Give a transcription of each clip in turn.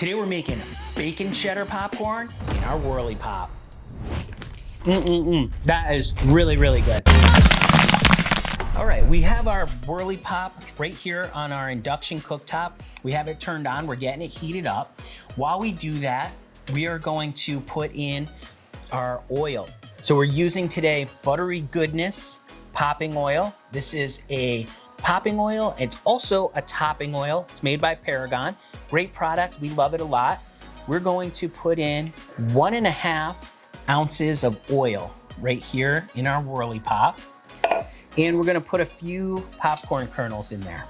Today we're making bacon cheddar popcorn in our Whirley Pop. That is really, really good. All right, we have our Whirley Pop right here on our induction cooktop. We have it turned on, we're getting it heated up. While we do that, we are going to put in our oil. So we're using today Buttery Goodness popping oil. This is a popping oil. It's also a topping oil. It's made by Paragon. Great product, we love it a lot. We're going to put in 1.5 ounces of oil right here in our Whirley Pop. And we're gonna put a few popcorn kernels in there.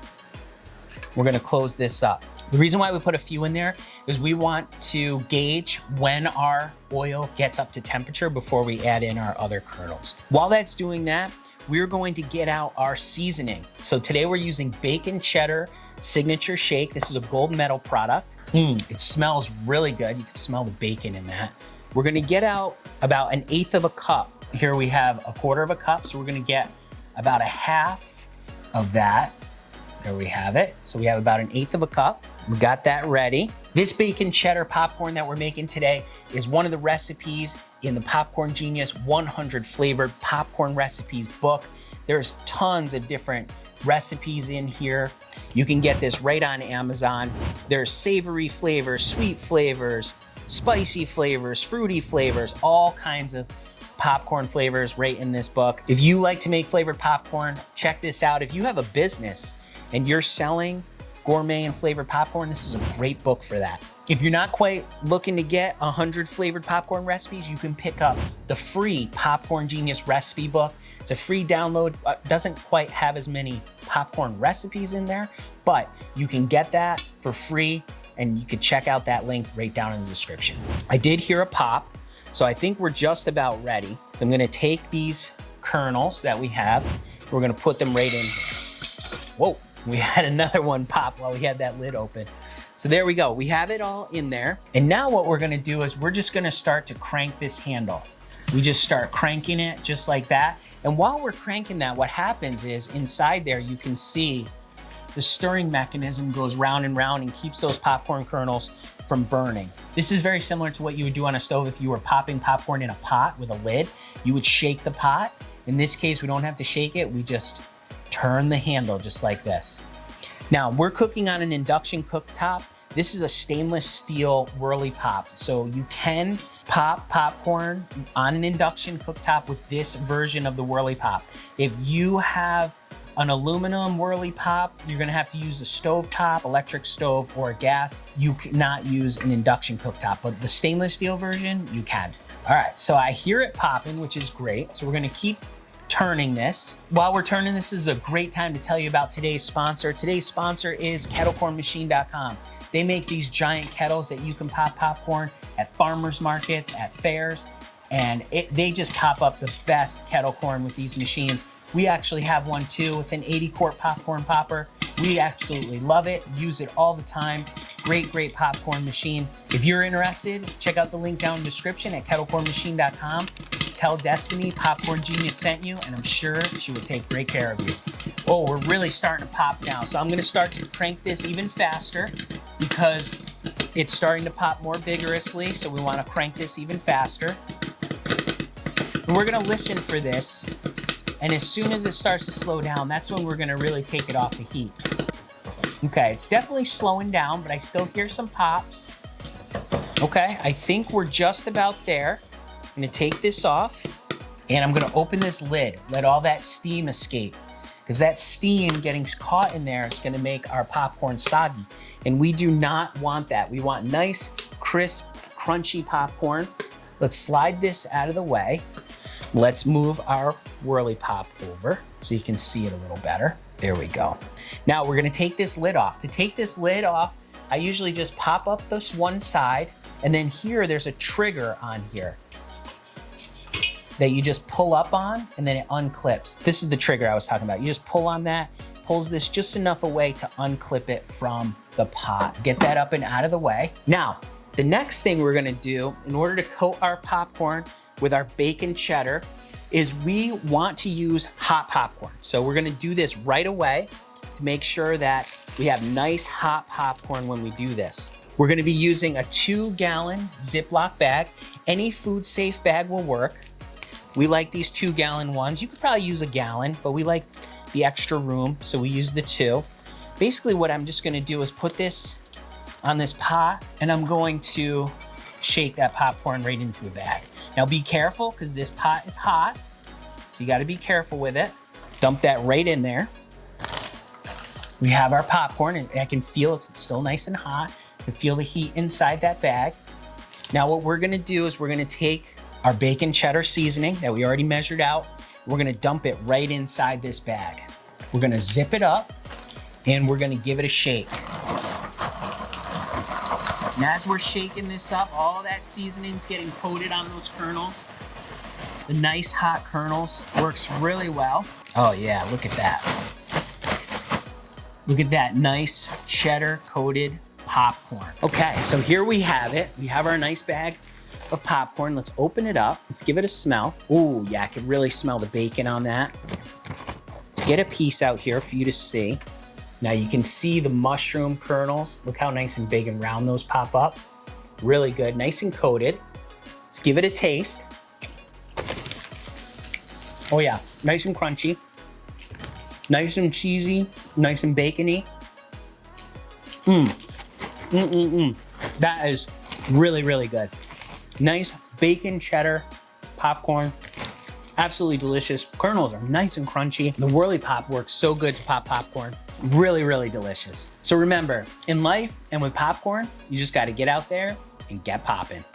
We're gonna close this up. The reason why we put a few in there is we want to gauge when our oil gets up to temperature before we add in our other kernels. While that's doing that, we're going to get out our seasoning. So today we're using Bacon Cheddar Signature Shake. This is a gold medal product. It smells really good. You can smell the bacon in that. We're gonna get out about 1/8 of a cup. Here we have 1/4 of a cup, so we're gonna get about 1/2 of that. There we have it. So we have about 1/8 of a cup. We got that ready. This bacon cheddar popcorn that we're making today is one of the recipes in the Popcorn Genius 100 flavored popcorn recipes book. There's tons of different recipes in here. You can get this right on Amazon. There's savory flavors, sweet flavors, spicy flavors, fruity flavors, all kinds of popcorn flavors right in this book. If you like to make flavored popcorn, check this out. If you have a business and you're selling gourmet and flavored popcorn, this is a great book for that. If you're not quite looking to get 100 flavored popcorn recipes, you can pick up the free Popcorn Genius recipe book. It's a free download, doesn't quite have as many popcorn recipes in there, but you can get that for free and you can check out that link right down in the description. I did hear a pop, so I think we're just about ready. So I'm gonna take these kernels that we have, we're gonna put them right in here. Whoa, we had another one pop while we had that lid open. So there we go, we have it all in there. And now what we're gonna do is we're just gonna start to crank this handle. We just start cranking it just like that. And while we're cranking that, what happens is inside there, you can see the stirring mechanism goes round and round and keeps those popcorn kernels from burning. This is very similar to what you would do on a stove if you were popping popcorn in a pot with a lid. You would shake the pot. In this case, we don't have to shake it. We just turn the handle just like this. Now, we're cooking on an induction cooktop. This is a stainless steel Whirley Pop. So you can pop popcorn on an induction cooktop with this version of the Whirley Pop. If you have an aluminum Whirley Pop, you're gonna have to use a stovetop, electric stove, or gas. You cannot use an induction cooktop, but the stainless steel version, you can. All right, so I hear it popping, which is great. So we're gonna keep turning this. While we're turning this is a great time to tell you about today's sponsor. Today's sponsor is kettlecornmachine.com. They make these giant kettles that you can pop popcorn at farmers markets, at fairs, and they just pop up the best kettle corn with these machines. We actually have one too. It's an 80-quart popcorn popper. We absolutely love it, use it all the time. Great, great popcorn machine. If you're interested, check out the link down in the description at kettlecornmachine.com. Tell Destiny Popcorn Genius sent you, and I'm sure she will take great care of you. Oh, we're really starting to pop now. So I'm gonna start to crank this even faster because it's starting to pop more vigorously. So we wanna crank this even faster. And we're gonna listen for this. And as soon as it starts to slow down, that's when we're gonna really take it off the heat. Okay, it's definitely slowing down, but I still hear some pops. Okay, I think we're just about there. I'm gonna take this off and I'm gonna open this lid, let all that steam escape. Because that steam getting caught in there is gonna make our popcorn soggy. And we do not want that. We want nice, crisp, crunchy popcorn. Let's slide this out of the way. Let's move our Whirley Pop over so you can see it a little better. There we go. Now we're gonna take this lid off. To take this lid off, I usually just pop up this one side, and then here there's a trigger on here that you just pull up on and then it unclips. This is the trigger I was talking about. You just pull on that, pulls this just enough away to unclip it from the pot. Get that up and out of the way. Now, the next thing we're gonna do in order to coat our popcorn with our bacon cheddar is we want to use hot popcorn. So we're gonna do this right away to make sure that we have nice hot popcorn when we do this. We're gonna be using a 2-gallon Ziploc bag. Any food safe bag will work. We like these 2-gallon ones. You could probably use a gallon, but we like the extra room, so we use the 2. Basically what I'm just gonna do is put this on this pot, and I'm going to shake that popcorn right into the bag. Now be careful, because this pot is hot, so you gotta be careful with it. Dump that right in there. We have our popcorn, and I can feel it's still nice and hot. I can feel the heat inside that bag. Now what we're gonna do is we're gonna take our bacon cheddar seasoning that we already measured out. We're gonna dump it right inside this bag. We're gonna zip it up, and we're gonna give it a shake. And as we're shaking this up, all that seasoning's getting coated on those kernels. The nice hot kernels works really well. Oh yeah, look at that. Look at that nice cheddar coated popcorn. Okay, so here we have it. We have our nice bag of popcorn. Let's open it up. Let's give it a smell. Ooh, yeah, I can really smell the bacon on that. Let's get a piece out here for you to see. Now you can see the mushroom kernels. Look how nice and big and round those pop up. Really good, nice and coated. Let's give it a taste. Oh yeah, nice and crunchy. Nice and cheesy, nice and bacony. That is really, really good. Nice bacon cheddar popcorn. Absolutely delicious. Kernels are nice and crunchy. The Whirley Pop works so good to pop popcorn. Really, really delicious. So remember, in life and with popcorn, you just gotta get out there and get popping.